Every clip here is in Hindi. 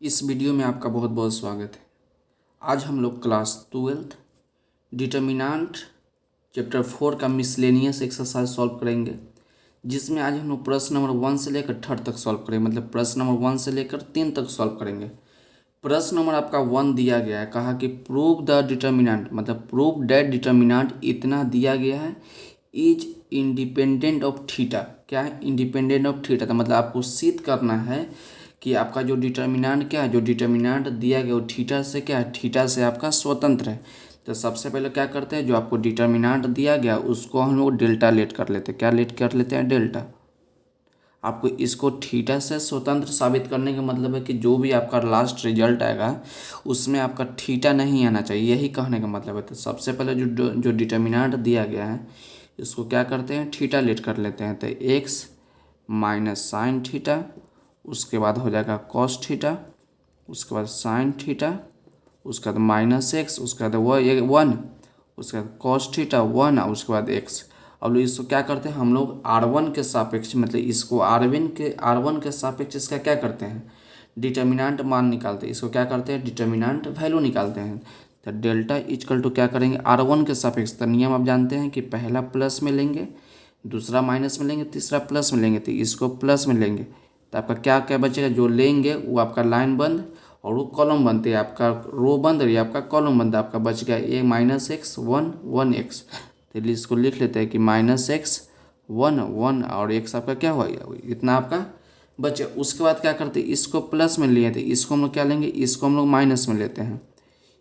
इस वीडियो में आपका बहुत बहुत स्वागत है। आज हम लोग क्लास 12 डिटर्मिनेंट चैप्टर 4 का मिसलेनियस एक्सरसाइज सॉल्व करेंगे, जिसमें आज हम लोग प्रश्न नंबर 1 से लेकर 3 तक सॉल्व करेंगे। मतलब प्रश्न नंबर 1 से लेकर 3 तक सॉल्व करेंगे। प्रश्न नंबर आपका 1 दिया गया है, कहा कि प्रूव द डिटर्मिनेंट, मतलब प्रूव दैट डिटर्मिनेंट इतना दिया गया है इज इंडिपेंडेंट ऑफ थीटा। क्या है? Independent of theta. तो मतलब आपको सिद्ध करना है कि आपका जो डिटर्मिनेंट क्या है, जो डिटर्मिनेंट दिया गया वो थीटा से क्या है, थीटा से आपका स्वतंत्र है। तो सबसे पहले क्या करते हैं, जो आपको डिटर्मिनेंट दिया गया उसको हम लोग डेल्टा लेट कर लेते हैं। क्या लेट कर लेते हैं? डेल्टा। आपको इसको थीटा से स्वतंत्र साबित करने का मतलब है कि जो भी आपका लास्ट रिजल्ट आएगा उसमें आपका थीटा नहीं आना चाहिए, यही कहने का मतलब है। तो सबसे पहले जो डिटर्मिनेंट दिया गया है इसको क्या करते हैं, थीटा लेट कर लेते हैं। तो एक्स माइनस साइन थीटा, उसके बाद हो जाएगा कॉस थीटा, उसके बाद साइन थीटा, उसके बाद माइनस एक्स, उसके बाद वन, उसके बाद कॉस थीटा 1 और उसके बाद एक्स। अब लोग इसको क्या करते हैं, हम लोग R1 के सापेक्ष, मतलब इसको R1 के सापेक्ष इसका क्या करते हैं, डिटर्मिनेंट मान निकालते हैं। इसको क्या करते हैं, डिटर्मिनेंट वैल्यू निकालते हैं। तो डेल्टा इक्वल टू क्या करेंगे, R1 के सापेक्ष। तो नियम आप जानते हैं कि पहला प्लस में लेंगे, दूसरा माइनस में लेंगे, तीसरा प्लस में लेंगे। तो इसको प्लस में लेंगे तो आपका क्या क्या बचेगा, जो लेंगे वो आपका लाइन बंद और वो कॉलम बनते हैं, आपका रो बंद और ये आपका कॉलम बंद। आपका बच गया ए माइनस एक्स 1 1 एक्स। तो इसको लिख लेते हैं कि माइनस एक्स 1 1 और एक्स आपका क्या हुआ, इतना आपका बचे। उसके बाद क्या करते हैं, इसको प्लस में लिए थे, इसको हम लोग क्या लेंगे, इसको हम लोग माइनस में लेते हैं,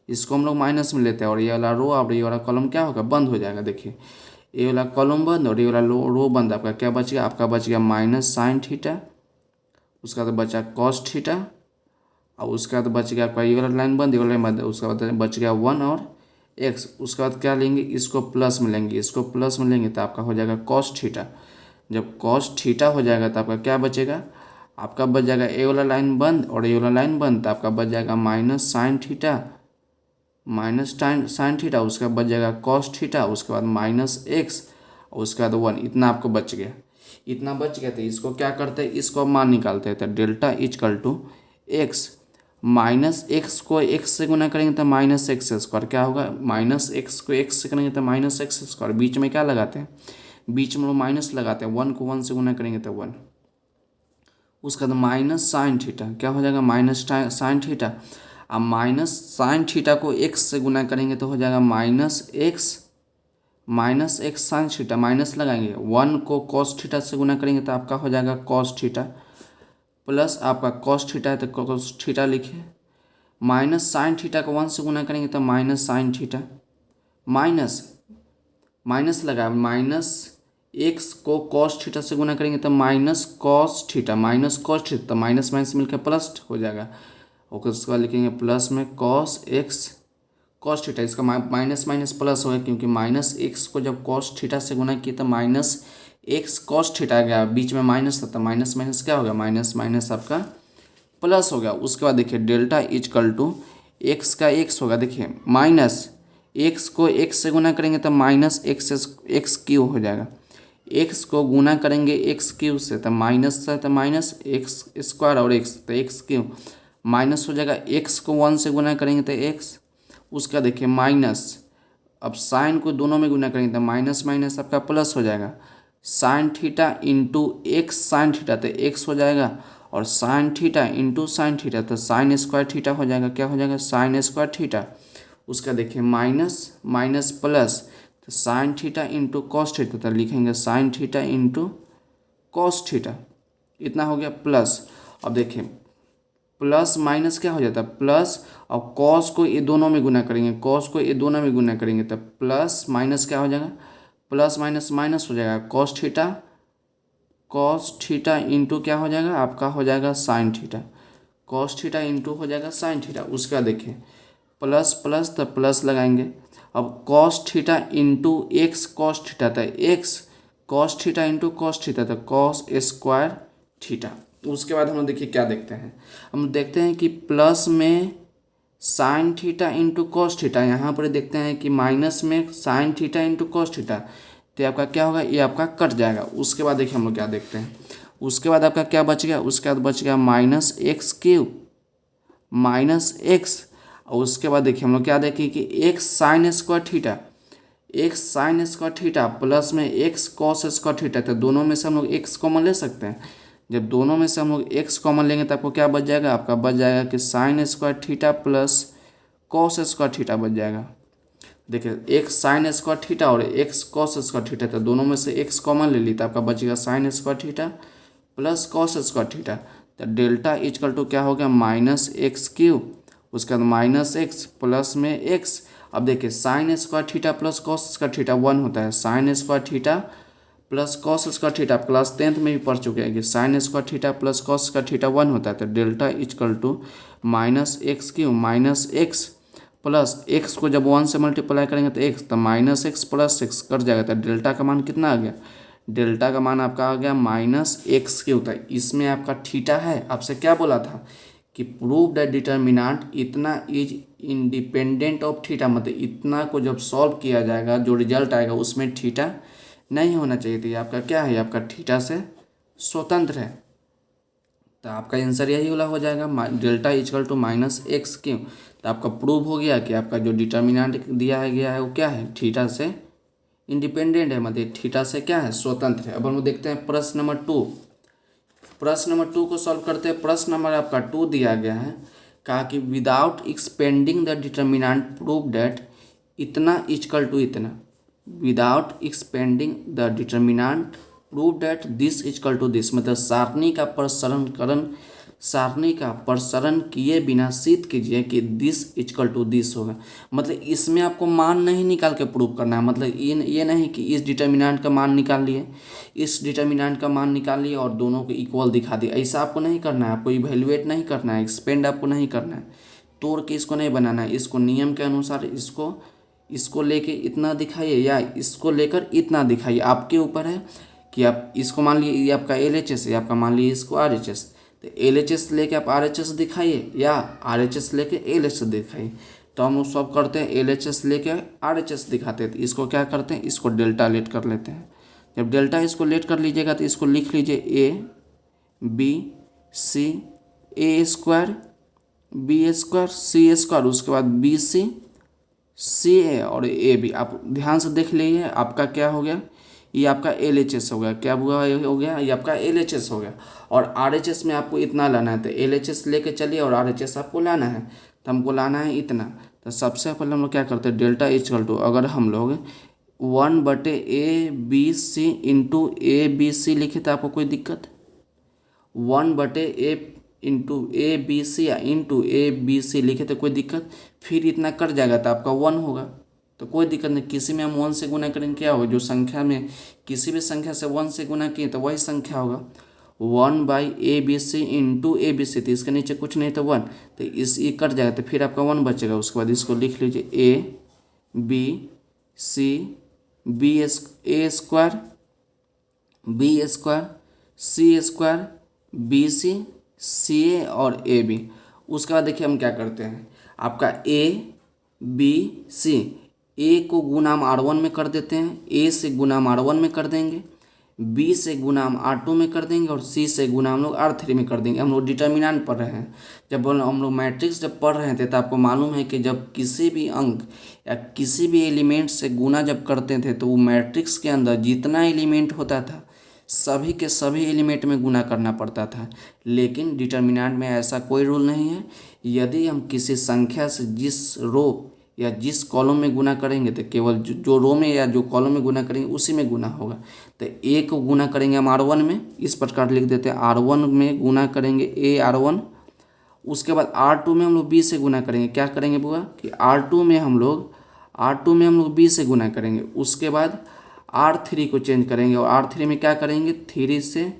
इसको हम लोग माइनस में लेते हैं। और ये वाला रो और ये वाला कॉलम क्या होगा, बंद हो जाएगा। देखिए ये वाला कॉलम बंद और ये वाला रो बंद। आपका क्या बच गया, आपका बच गया माइनस साइन थीटा, उसका तो बचा कॉस थीटा, और उसके बाद बच गया आपका ये वाला लाइन बंद, ये वाला लाइन बंद। उसके बाद बच गया 1 और एक्स। उसके बाद क्या लेंगे, इसको प्लस में लेंगे, इसको प्लस में लेंगे तो आपका हो जाएगा कॉस थीटा। जब कॉस थीटा हो जाएगा तो आपका क्या बचेगा, आपका बच जाएगा ए वाला लाइन बंद और ए वाला लाइन बंद। तो आपका बच जाएगा minus sine theta, minus sine theta, उसका बच जाएगा कॉस थीटा, उसके बाद माइनस एक्स और उसके बाद 1। इतना आपको बच गया, इतना बच गया। तो इसको क्या करते हैं, इसको मान निकालते हैं। तो delta is equal to x minus x को एक्स से गुना करेंगे तो माइनस एक्स स्क्वायर। क्या होगा, माइनस एक्स को एक्स से करेंगे तो माइनस एक्स स्क्वायर। बीच में क्या लगाते हैं, बीच में लोग माइनस लगाते हैं। 1 को 1 से गुना करेंगे तो 1। उसका तो माइनस साइन थीटा क्या हो जाएगा, माइनस साइन थीटा। अब माइनस साइन थीटा को एक्स से गुना करेंगे तो हो जाएगा minus x sine theta, minus लगाएंगे। 1 को कॉस थीटा से गुना करेंगे तो आपका हो जाएगा कॉस थीटा, प्लस आपका कॉस थीटा है तो कॉस थीटा लिखिए। माइनस साइन थीटा को 1 से गुना करेंगे तो minus sine theta, minus minus लगा, माइनस एक्स को कॉस थीटा से गुना करेंगे तो minus cos theta, minus cos theta, तो माइनस माइनस मिलकर प्लस हो जाएगा। और उसके बाद लिखेंगे प्लस में कॉस एक्स कॉस थीटा। इसका माइनस माइनस प्लस होगा, क्योंकि माइनस एक्स को जब कॉस थीटा से गुना किया तो माइनस एक्स कॉस थीटा आ गया, बीच में माइनस था तो माइनस माइनस क्या हो गया, माइनस माइनस आपका प्लस हो गया। उसके बाद देखिए डेल्टा इजकल टू एक्स का एक्स होगा। देखिए माइनस एक्स को एक्स से गुना करेंगे तो माइनस एक्स क्यू हो जाएगा। एक्स को गुना करेंगे एक्स क्यू से तो माइनस से तो माइनस एक्स स्क्वायर और एक्स तो एक्स क्यू माइनस हो जाएगा। एक्स को 1 से गुना करेंगे तो एक्स, उसका देखिए माइनस। अब साइन को दोनों में गुना करेंगे तो माइनस माइनस आपका प्लस हो जाएगा। Sine theta into x sine theta तो एक्स हो जाएगा, और sine theta into sine theta तो साइन स्क्वायर थीटा हो जाएगा। क्या हो जाएगा, साइन स्क्वायर थीटा। उसका देखिए माइनस माइनस प्लस, तो sine theta into cos theta तो लिखेंगे sine theta into cos theta, इतना हो गया प्लस। अब देखिए प्लस माइनस क्या हो जाता है, प्लस, और कॉस को ये दोनों में गुना करेंगे, कॉस को ये दोनों में गुना करेंगे तो प्लस माइनस क्या हो जाएगा, प्लस माइनस माइनस हो जाएगा। कॉस थीटा इंटू क्या हो जाएगा, आपका हो जाएगा sine theta. Cos theta into हो जाएगा साइन थीटा। उसका देखिए प्लस प्लस तो प्लस लगाएंगे। अब cos theta into x cos theta तो x, cos theta into cos theta तो कॉस स्क्वायर थीटा। तो उसके बाद हम लोग देखिए क्या देखते हैं, हम देखते हैं कि प्लस में sine theta into cos theta, यहाँ पर देखते हैं कि माइनस में sine theta into cos theta, तो आपका क्या होगा, ये आपका कट जाएगा। उसके बाद देखिए हम लोग क्या देखते हैं, उसके बाद आपका क्या बच गया, उसके बाद बच गया minus x cube minus x, और उसके बाद देखिए हम लोग क्या देखें कि x sign square theta, x sign square theta plus में एक्स कॉस स्क्वायर थीटा, तो दोनों में से हम लोग एक्स कॉमन ले सकते हैं। जब दोनों में से हम लोग एक्स कॉमन लेंगे तो आपको क्या बच जाएगा, आपका बच जाएगा कि sine square theta plus cos square theta बच जाएगा। देखिए एक्स साइन स्क्वायर थीटा और एक्स कॉस स्क्वायर थीटा, तो दोनों में से एक्स कॉमन ले ली तो आपका बचेगा sign square theta plus cos square theta. तो डेल्टा इजकल टू क्या हो गया, माइनस एक्स क्यूब, उसके बाद माइनस एक्स प्लस में एक्स। अब देखिए sine square theta plus cos square theta 1 होता है, sign square theta plus cos square theta class 10th में भी पढ़ चुके हैं कि sine square theta plus cos square theta 1 होता है। तो delta is equal to minus x cube minus x plus x को जब 1 से मल्टीप्लाई करेंगे तो एक्स, तो minus x plus x cut जाएगा। तो डेल्टा का मान कितना आ गया, डेल्टा का मान आपका आ गया माइनस एक्स क्यूब। तो इसमें आपका थीटा है, आपसे क्या बोला था कि प्रूव द डिटर्मिनेंट इतना इज इंडिपेंडेंट ऑफ थीटा, मतलब इतना को जब सॉल्व किया जाएगा जो रिजल्ट आएगा उसमें थीटा नहीं होना चाहिए। तो ये आपका क्या है, आपका थीटा से स्वतंत्र है। तो आपका आंसर यही वाला हो जाएगा, delta is equal to minus x cube. तो आपका प्रूव हो गया कि आपका जो डिटर्मिनेंट दिया गया है वो क्या है, थीटा से इंडिपेंडेंट है, मतलब थीटा से क्या है, स्वतंत्र है। अब हम देखते हैं प्रश्न नंबर 2। प्रश्न नंबर 2 को सॉल्व करते हैं। प्रश्न नंबर आपका 2 दिया गया है, कहा कि without expanding the determinant prove that इतना इजकल टू इतना, without expanding the determinant prove that this is equal to this, मतलब सारणी का प्रसरण किए बिना सिद्ध कीजिए कि दिस इजकल टू दिस होगा। मतलब इसमें आपको मान नहीं निकाल के प्रूव करना है, मतलब ये नहीं कि इस डिटर्मिनेंट का मान निकाल लिए, इस डिटर्मिनेंट का मान निकाल लिए और दोनों को इक्वल दिखा दिए, ऐसा आपको नहीं करना है। आपको इवेल्युएट नहीं करना है, एक्सपेंड आपको नहीं करना है, तोड़ के इसको नहीं बनाना है। इसको नियम के अनुसार इसको लेके इतना दिखाइए या इसको लेकर इतना दिखाइए, आपके ऊपर है कि आप इसको मान लिए ये आपका LHS है, आपका मान लीजिए इसको RHS, तो LHS लेके आप RHS दिखाइए या RHS लेके LHS दिखाइए। तो हम लोग सब करते हैं LHS लेके RHS दिखाते हैं। तो इसको क्या करते हैं, इसको डेल्टा लेट कर लेते हैं। जब डेल्टा इसको लेट कर लीजिएगा तो इसको लिख लीजिए ABC, A square B square C square, उसके बाद BC CA और AB। आप ध्यान से देख लीजिए, आपका क्या हो गया, ये आपका LHS हो गया। क्या हुआ, हो गया ये आपका LHS हो गया। और RHS में आपको इतना लाना है, तो LHS लेके चलिए और RHS आपको लाना है, तो हमको लाना है इतना। तो सबसे पहले हम लोग क्या करते हैं, डेल्टा इजकल टू, अगर हम लोग 1/ABC इंटू ABC लिखे तो आपको कोई दिक्कत, 1/A इंटू ABC या इंटू ABC लिखे तो कोई दिक्कत, फिर इतना कट जाएगा तो आपका 1 होगा, तो कोई दिक्कत नहीं। किसी में हम 1 से गुना करेंगे क्या होगा, जो संख्या में किसी भी संख्या से 1 से गुना किए तो वही संख्या होगा। 1/ABC इंटू ABC, तो इसके नीचे कुछ नहीं तो 1, तो इस ये कट जाएगा तो फिर आपका 1 बचेगा। उसके बाद इसको लिख लीजिए ABC A square B square C square BC CA और AB। उसके बाद देखिए हम क्या करते हैं, आपका ABC, A को गुणाम R1 में कर देते हैं, A से गुणाम R1 में कर देंगे, B से गुणाम R2 में कर देंगे और C से गुना हम लोग R3 में कर देंगे। हम लोग डिटर्मिनेंट पढ़ रहे हैं, जब हम लोग मैट्रिक्स जब पढ़ रहे थे तो आपको मालूम है कि जब किसी भी अंक या किसी भी एलिमेंट से गुना जब करते थे तो वो मैट्रिक्स के अंदर जितना एलिमेंट होता था सभी के सभी एलिमेंट में गुना करना पड़ता था। लेकिन डिटर्मिनेंट में ऐसा कोई रूल नहीं है। यदि हम किसी संख्या से जिस रो या जिस कॉलम में गुना करेंगे तो केवल जो रो में या जो कॉलम में गुना करेंगे उसी में गुना होगा। तो A को गुना करेंगे हम R1 में, इस प्रकार लिख देते हैं, R1 में गुना करेंगे A R1। उसके बाद R2 में हम लोग B से गुना करेंगे, क्या करेंगे बुआ कि R2 में हम लोग B से गुना करेंगे। उसके बाद R3 को चेंज करेंगे और R3 में क्या करेंगे, 3 से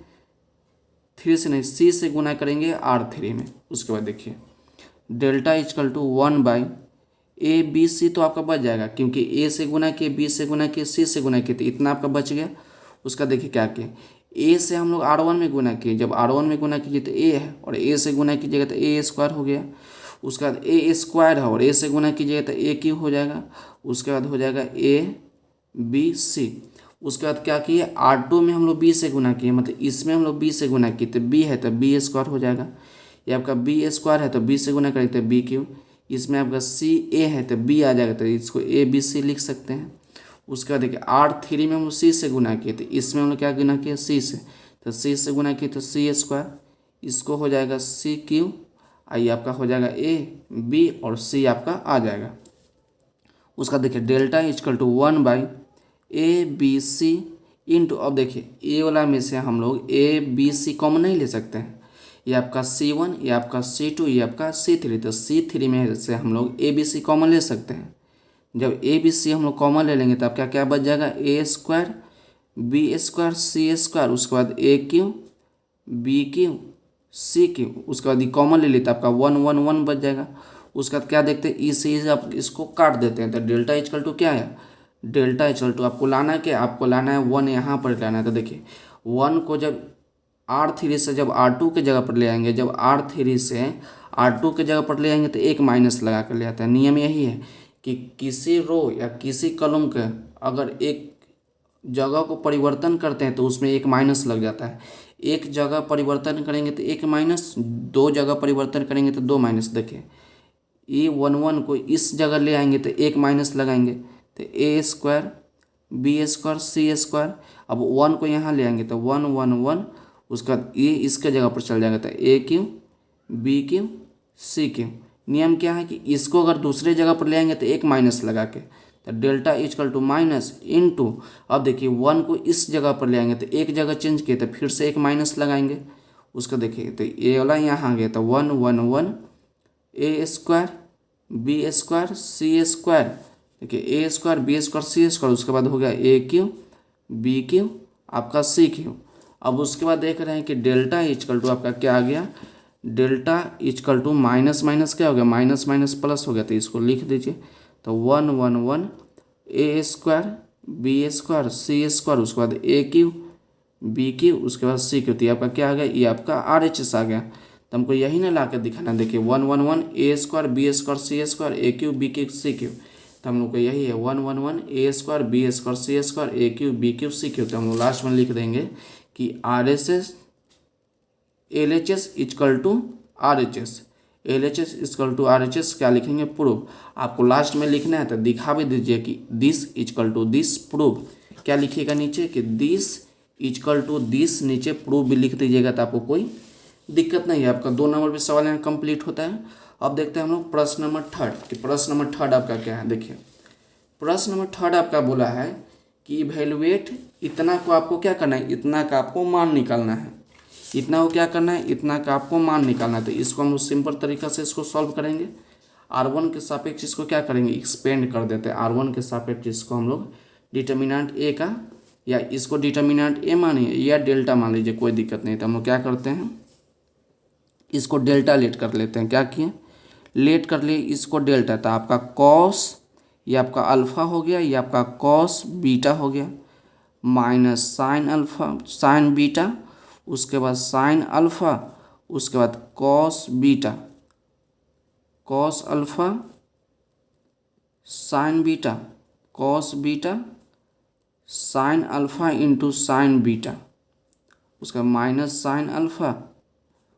नहीं C से गुना करेंगे R3 में। उसके बाद देखिए डेल्टा इजकल टू 1/ABC, तो आपका बच जाएगा क्योंकि A से गुना किए, B से गुना किए, C से गुना किए, तो इतना आपका बच गया। उसका देखिए क्या किए, A से हम लोग R1 में गुना किए, जब R1 में गुना कीजिए तो A है और A से गुना कीजिएगा तो A स्क्वायर हो गया। उसके बाद A स्क्वायर है और A से गुना कीजिएगा तो A क्यूब हो जाएगा। उसके बाद हो जाएगा ABC। उसके बाद क्या किए, R2 में हम लोग B से गुना किए, मतलब इसमें हम लोग B से गुना किए तो B है तो B स्क्वायर हो जाएगा। ये आपका बी स्क्वायर है तो बी से गुना करेंगे तो बी क्यू, इसमें आपका सी ए है तो बी आ जाएगा, तो इसको ए बी सी लिख सकते हैं। उसके बाद देखिए R3 में हम लोग सी से गुना किए थे, इसमें हम लोग क्या गुना किया सी से, तो सी से गुना किए तो सी स्क्वायर, इसको हो जाएगा सी क्यू, आई आपका हो जाएगा ए बी और सी आपका आ जाएगा। उसका देखिए delta is equal to 1/ABC into, अब देखिए ए वाला में से हम लोग ए बी सी कॉमन नहीं ले सकते हैं, ये आपका C1, ये आपका C2, ये आपका C3, तो C3 में से हम लोग ए बी सी कॉमन ले सकते हैं। जब ए बी सी हम लोग कॉमन ले लेंगे तो आपका क्या बच जाएगा a square b square c square, उसके बाद a cube b cube c cube, उसके बाद ये कॉमन ले लेते आपका 1 1 1 बच जाएगा। उसके बाद क्या देखते हैं ई से आप इसको काट देते हैं, तो डेल्टा इजकल टू क्या है, डेल्टा इजकल टू आपको लाना है क्या, आपको लाना है 1 यहाँ पर लाना है। तो देखिए 1 को जब R3 से जब R2 के जगह पर ले आएंगे, जब R3 से R2 के जगह पर ले आएंगे तो एक माइनस लगा कर ले आता है। नियम यही है कि किसी रो या किसी कॉलम के अगर एक जगह को परिवर्तन करते हैं तो उसमें एक माइनस लग जाता है। एक जगह परिवर्तन करेंगे तो एक माइनस, दो जगह परिवर्तन करेंगे तो दो माइनस। देखिए ये 1 1 को इस जगह ले आएंगे तो एक माइनस लगाएंगे, तो ए square b square c square. अब 1 को यहाँ ले आएंगे तो 1 1 1, उसका ये इसके जगह पर चल जाएगा तो a cube b cube c cube. नियम क्या है कि इसको अगर दूसरे जगह पर ले आएंगे तो एक माइनस लगा के, तो delta is equal to minus into, अब देखिए 1 को इस जगह पर ले आएंगे तो एक जगह चेंज किए तो फिर से एक माइनस लगाएंगे। उसका देखिए तो ए वाला यहाँ आ गया तो 1 1 1 a square b square c square, देखिए ए square b square c square, उसके बाद हो गया ए क्यू बी क्यू आपका सी क्यू। अब उसके बाद देख रहे हैं कि डेल्टा इजकल टू आपका क्या आ गया, delta is equal to minus minus क्या हो गया, माइनस माइनस प्लस हो गया, तो इसको लिख दीजिए। तो 1 1 1 a square b square c square, उसके बाद ए क्यू बी क्यू, उसके बाद सी क्यू, तो ये आपका क्या आ गया, ये आपका RHS आ गया। तो हमको यही ना ला कर दिखाना, देखिए 1 1 1 a square b square c square a cube b cube c cube, तो हम लोग को यही है 1 1 1 a square b square c square a cube b cube c cube. तो हम लोग लास्ट में लिख देंगे कि RSS LHS is equal to RHS, LHS is equal to RHS क्या लिखेंगे, प्रूव। आपको लास्ट में लिखना है तो दिखा भी दीजिए कि this is equal to this prove, क्या लिखिएगा नीचे कि दिस इजकल टू दिस, नीचे प्रूव भी लिख दीजिएगा तो आपको कोई दिक्कत नहीं है। आपका 2 नंबर पे सवाल यहाँ कंप्लीट होता है। अब देखते हैं हम लोग प्रश्न नंबर 3 कि प्रश्न नंबर 3 आपका क्या है। देखिए प्रश्न नंबर 3 आपका बोला है कि इवेलुएट, इतना को आपको क्या करना है, इतना का आपको मान निकालना है, इतना को क्या करना है, इतना का आपको मान निकालना है। तो इसको हम लोग सिंपल तरीका से इसको सॉल्व करेंगे। R1 के सापेक्ष इसको क्या करेंगे, एक्सपेंड कर देते हैं। R1 के सापेक्ष इसको हम लोग डिटर्मिनेंट ए का, या इसको डिटर्मिनेंट ए मानिए या डेल्टा मान लीजिए, कोई दिक्कत नहीं। तो हम लोग क्या करते हैं, इसको डेल्टा लेट कर लेते हैं। क्या किए, लेट कर लिए इसको डेल्टा, तो आपका कॉस, ये आपका अल्फ़ा हो गया, ये आपका कॉस बीटा हो गया, minus sine alpha sine beta, उसके बाद साइन अल्फ़ा, उसके बाद cos beta cos alpha sine beta cos beta sine alpha into sine beta, उसका माइनस साइन अल्फ़ा,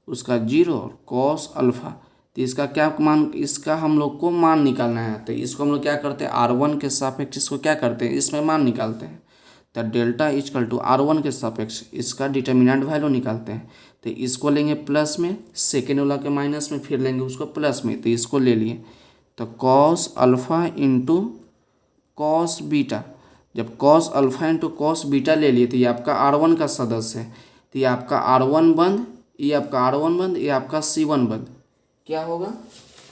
उसका 0 और कॉस अल्फ़ा। तो इसका क्या मान, इसका हम लोग को मान निकालना है। तो इसको हम लोग क्या करते हैं, R1 के सापेक्ष इसको क्या करते हैं, इसमें मान निकालते हैं। तो डेल्टा इजकल टू R1 के सापेक्ष इसका डिटर्मिनेंट वैल्यू निकालते हैं। तो इसको लेंगे प्लस में, सेकेंड वाला के माइनस में, फिर लेंगे उसको प्लस में। तो इसको ले लिए तो cos alpha into cos beta, जब cos alpha into cos beta ले लिए तो ये आपका R1 का सदस्य है। तो ये आपका R1 बंद, ये आपका R1 बंद, ये आपका C1 बंद, क्या होगा,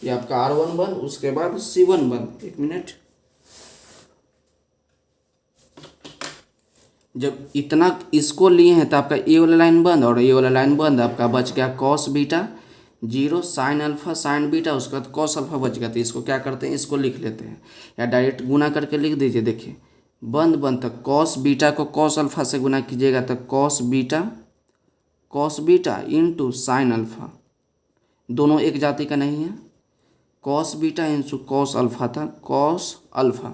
ये आपका R1 बंद, उसके बाद C1 बंद। एक मिनट, जब इतना इसको लिए हैं तो आपका ए वाला लाइन बंद और ए वाला लाइन बंद, आपका बच गया cos beta 0 sine alpha sine beta, उसके बाद कॉस अल्फ़ा बच गया। तो इसको क्या करते हैं, इसको लिख लेते हैं या डायरेक्ट गुना करके लिख दीजिए। देखिए बंद बंद, तक कॉस बीटा को कॉस अल्फ़ा से गुना कीजिएगा तो cos beta into sine alpha, दोनों एक जाति का नहीं है, cos beta into cos alpha था, कॉस अल्फ़ा,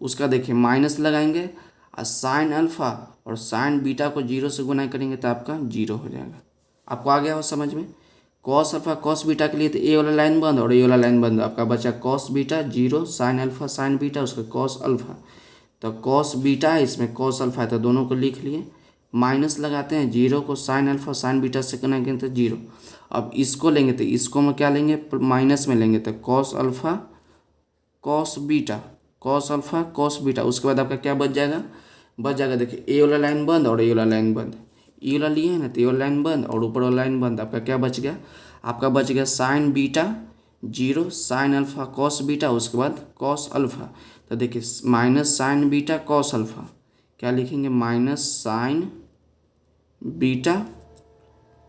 उसका देखिए माइनस लगाएंगे और साइन अल्फ़ा और साइन बीटा को 0 से गुना करेंगे तो आपका 0 हो जाएगा। आपको आ गया हो समझ में। कॉस अल्फा कॉस बीटा के लिए तो ए वाला लाइन बंद और ए वाला लाइन बंद, आपका बचा cos beta 0 sine alpha sign beta उसका कॉस अल्फा। तो कॉस बीटा है, इसमें कॉस अल्फा है, तो दोनों को लिख लिए। माइनस लगाते हैं, 0 को साइन अल्फा साइन बीटा से करना तो 0। अब इसको लेंगे तो इसको में क्या लेंगे, माइनस में लेंगे तो cos alpha cos beta cos alpha cos beta. उसके बाद आपका क्या बच जाएगा देखिए ए वाला लाइन बंद और ए वाला लाइन बंद, ई वाला लिए है ना तो ए वाला लाइन बंद और ऊपर वाला लाइन बंद। आपका क्या बच गया, आपका बच गया sign beta 0 sine alpha cos beta उसके बाद कॉस अल्फा। तो देखिए minus sign beta cos alpha, क्या लिखेंगे minus sign beta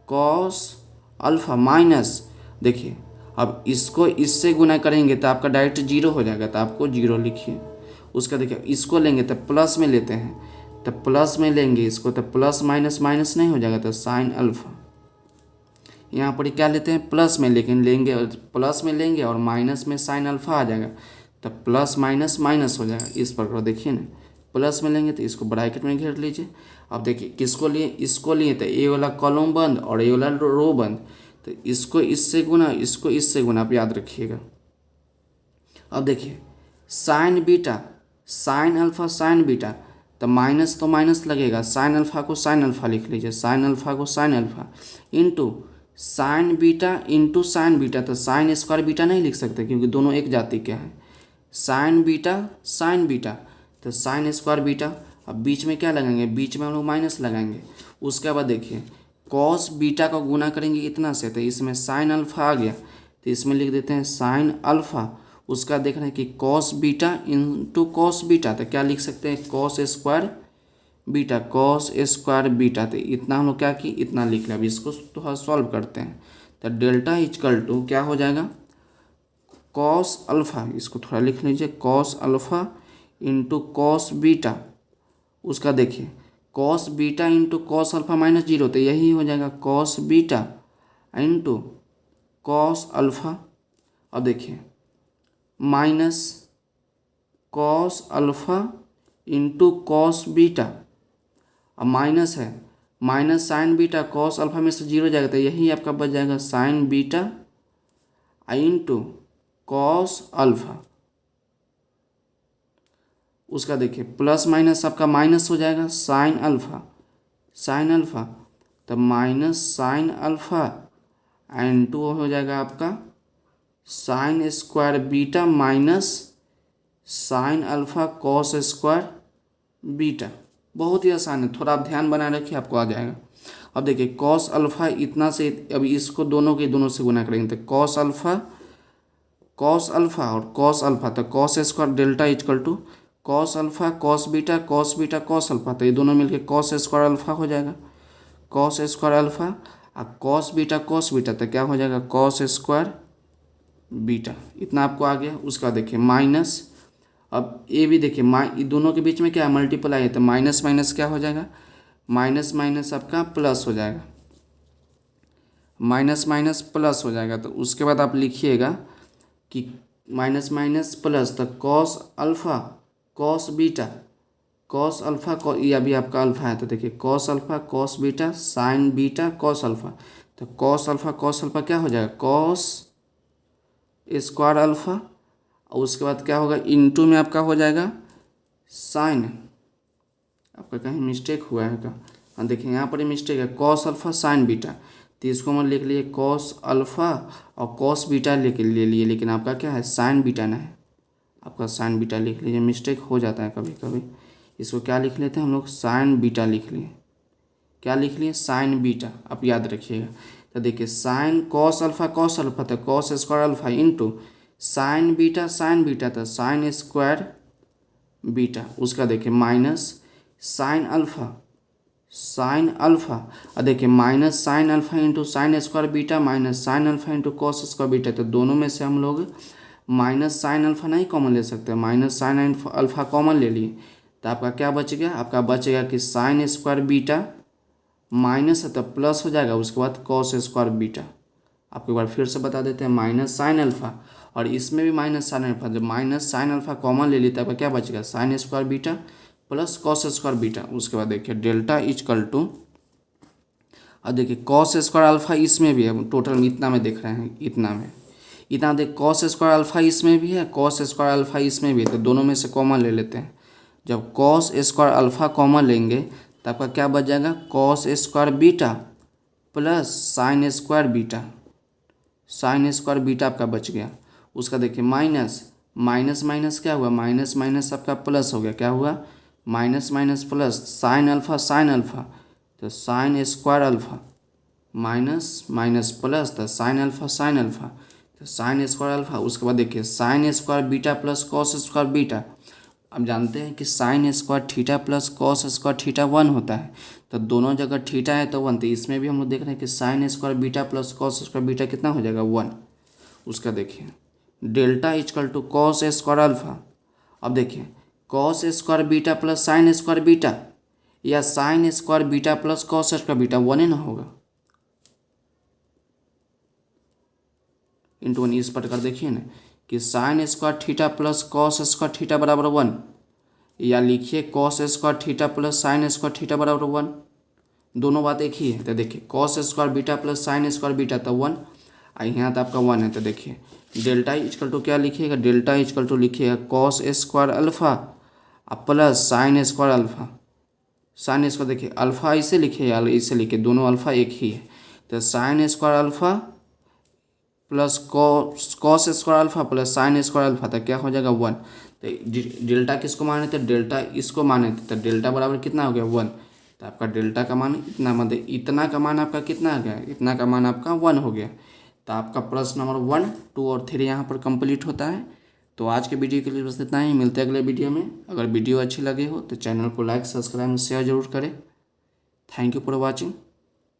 cos alpha minus, देखिए अब इसको इससे गुना करेंगे तो आपका डायरेक्ट 0 हो जाएगा, तो आपको 0 लिखिए। उसका देखिए इसको लेंगे तो प्लस में लेते हैं, तो प्लस में लेंगे इसको तो प्लस माइनस माइनस नहीं हो जाएगा, तो साइन अल्फा। यहाँ पर क्या लेते हैं प्लस में, लेकिन लेंगे प्लस में लेंगे और माइनस में साइन अल्फा आ जाएगा, तो प्लस माइनस माइनस हो जाएगा। इस प्रकार देखिए ना, प्लस में लेंगे तो इसको ब्रैकेट में घेर लीजिए। अब देखिए किसको लिए, इसको लिए तो ए वाला कॉलम बंद और ए वाला रो बंद, तो इसको इससे गुना इसको इससे गुना, आप याद रखिएगा। अब देखिए sign beta sine alpha sign beta, तो माइनस लगेगा, साइन अल्फा को साइन अल्फा लिख लीजिए, साइन अल्फा को sine alpha into sine beta into sine beta, तो साइन स्क्वायर बीटा नहीं लिख सकते क्योंकि दोनों एक जाति के हैं। साइन बीटा तो साइन स्क्वायर बीटा। अब बीच में क्या लगाएंगे, बीच में हम लोग माइनस लगाएंगे। उसके बाद देखिए कॉस बीटा का गुना करेंगे इतना से, तो इसमें साइन अल्फा आ गया, तो इसमें लिख देते हैं साइन अल्फा। उसका देख रहे हैं कि cos beta into cos beta, तो क्या लिख सकते हैं कॉस स्क्वायर बीटा। तो इतना हम लोग क्या कि इतना लिख लिया। अब इसको थोड़ा सॉल्व करते हैं, तो डेल्टा इक्वल टू क्या हो जाएगा कॉस अल्फा, इसको थोड़ा लिख लीजिए cos alpha into cos beta. उसका देखिए cos beta into cos alpha minus 0, तो यही हो जाएगा cos beta into cos alpha. अब देखिए minus cos alpha into cos beta, अब माइनस है, minus sign beta cos alpha में से 0 जाएगा, तो यही आपका बच जाएगा sign beta into cos alpha. उसका देखिए प्लस माइनस आपका माइनस हो जाएगा, साइन अल्फा तो माइनस साइन अल्फा एंड 2 हो जाएगा आपका sign square beta minus sine alpha cos square beta. बहुत ही आसान है, थोड़ा आप ध्यान बनाए रखिए, आपको आ जाएगा। अब देखिए कॉस अल्फा इतना से, अभी इसको दोनों से गुना करेंगे तो कॉस अल्फा और कॉस अल्फा, तो cos square delta equal to cos alpha cos beta cos alpha, तो ये दोनों मिलके कॉस स्क्वायर अल्फा हो जाएगा, कॉस स्क्वायर अल्फा और कॉस बीटा, तो क्या हो जाएगा कॉस स्क्वायर बीटा। इतना आपको आ गया। उसका देखिए माइनस, अब ये भी देखिए दोनों के बीच में क्या है मल्टीप्लाई है, तो माइनस माइनस क्या हो जाएगा, माइनस माइनस आपका प्लस हो जाएगा, माइनस माइनस प्लस हो जाएगा। तो उसके बाद आप लिखिएगा कि माइनस माइनस प्लस, तो कॉस अल्फा कॉस बीटा ये अभी आपका अल्फा है, तो देखिए cos alpha cos beta sine beta cos alpha, तो कॉस अल्फा क्या हो जाएगा कॉस स्क्वायर अल्फा। और उसके बाद क्या होगा इंटू में आपका हो जाएगा साइन, आपका कहीं मिस्टेक हुआ है क्या, हाँ देखिए यहाँ पर ही मिस्टेक है, कॉस अल्फा साइन बीटा, तो इसको मैं लिख लिए कॉस अल्फा और कॉस बीटा ले लिए, लेकिन आपका क्या है साइन बीटा ना है, आपका साइन बीटा लिख लीजिए, मिस्टेक हो जाता है कभी कभी। इसको क्या लिख लेते हैं हम लोग साइन बीटा लिख लिए, क्या लिख लिए साइन बीटा, आप याद रखिएगा। तो देखिए साइन कॉस अल्फा तो cos square alpha into sine beta तो साइन स्क्वायर बीटा। उसका देखिए माइनस साइन अल्फा और देखिए minus sine alpha into sine square beta minus sine alpha into cos square beta, तो दोनों में से हम लोग माइनस साइन अल्फा नहीं कॉमन ले सकते, माइनस साइन अल्फा कॉमन ले लिए, तो आपका क्या बच गया, आपका बचेगा कि साइन स्क्वायर बीटा माइनस है तो प्लस हो जाएगा, उसके बाद कॉस स्क्वायर बीटा। आपको एक बार फिर से बता देते हैं माइनस साइन अल्फा और इसमें भी माइनस साइन अल्फा, जब माइनस साइन अल्फा कॉमन ले लिया आपका क्या बचेगा sign square beta plus cos square beta. उसके बाद देखिए डेल्टा इक्वल टू और देखिए कॉस स्क्वायर अल्फा इसमें भी है, टोटल में इतना में देख रहे हैं, इतना में इतना देख कॉस स्क्वायर अल्फा इसमें भी है, कॉस स्क्वायर अल्फा इसमें भी है, तो दोनों में से कॉमन ले लेते हैं। जब कॉस स्क्वायर अल्फा कॉमन लेंगे तो आपका क्या बच जाएगा, cos square beta plus sine square beta, sign square beta आपका बच गया। उसका देखिए माइनस माइनस माइनस क्या हुआ, माइनस माइनस आपका प्लस हो गया, क्या हुआ minus minus plus, sine alpha तो sine square alpha minus minus plus तो साइन अल्फा तो साइन स्क्वायर अल्फा। उसके बाद देखिए sine square beta plus cos square beta, अब जानते हैं कि sine square theta plus cos square theta 1 होता है, तो दोनों जगह थीटा है तो 1, तो इसमें भी हम लोग देख रहे हैं कि sine square beta plus cos square beta कितना हो जाएगा 1। उसका देखिए delta is equal to cos square alpha. अब देखिए cos square beta plus sine square beta या sine square beta plus cos square beta 1 ही ना होगा, इंटू 1 इस प्रकार देखिए ना कि sine square theta plus cos square theta बराबर 1, या लिखिए cos square theta plus sine square theta बराबर 1, दोनों बात एक ही है। तो देखिए cos square beta plus sine square beta तो 1, और यहाँ तो आपका 1 है, तो देखिए डेल्टा इजकल टू क्या लिखिएगा, डेल्टा इजकल टू लिखिएगा cos square alpha plus sine square alpha, sine square देखिए अल्फा इसे लिखिए इसे लिखिए, दोनों अल्फा एक ही है, तो sine square alpha plus cos square alpha plus sine square alpha, तो क्या हो जाएगा 1। तो डेल्टा किसको माने थे, डेल्टा इसको माने थे, तो डेल्टा बराबर कितना हो गया 1, तो आपका डेल्टा का मान इतना, मतलब इतना का मान आपका कितना आ गया, इतना का मान आपका 1 हो गया। तो आपका प्रश्न नंबर 1, 2 और 3 यहाँ पर कंप्लीट होता है। तो आज के वीडियो के लिए बस इतना ही, मिलते हैं अगले वीडियो में। अगर वीडियो अच्छी लगे हो तो चैनल को लाइक सब्सक्राइब शेयर जरूर करें। Thank you for watching.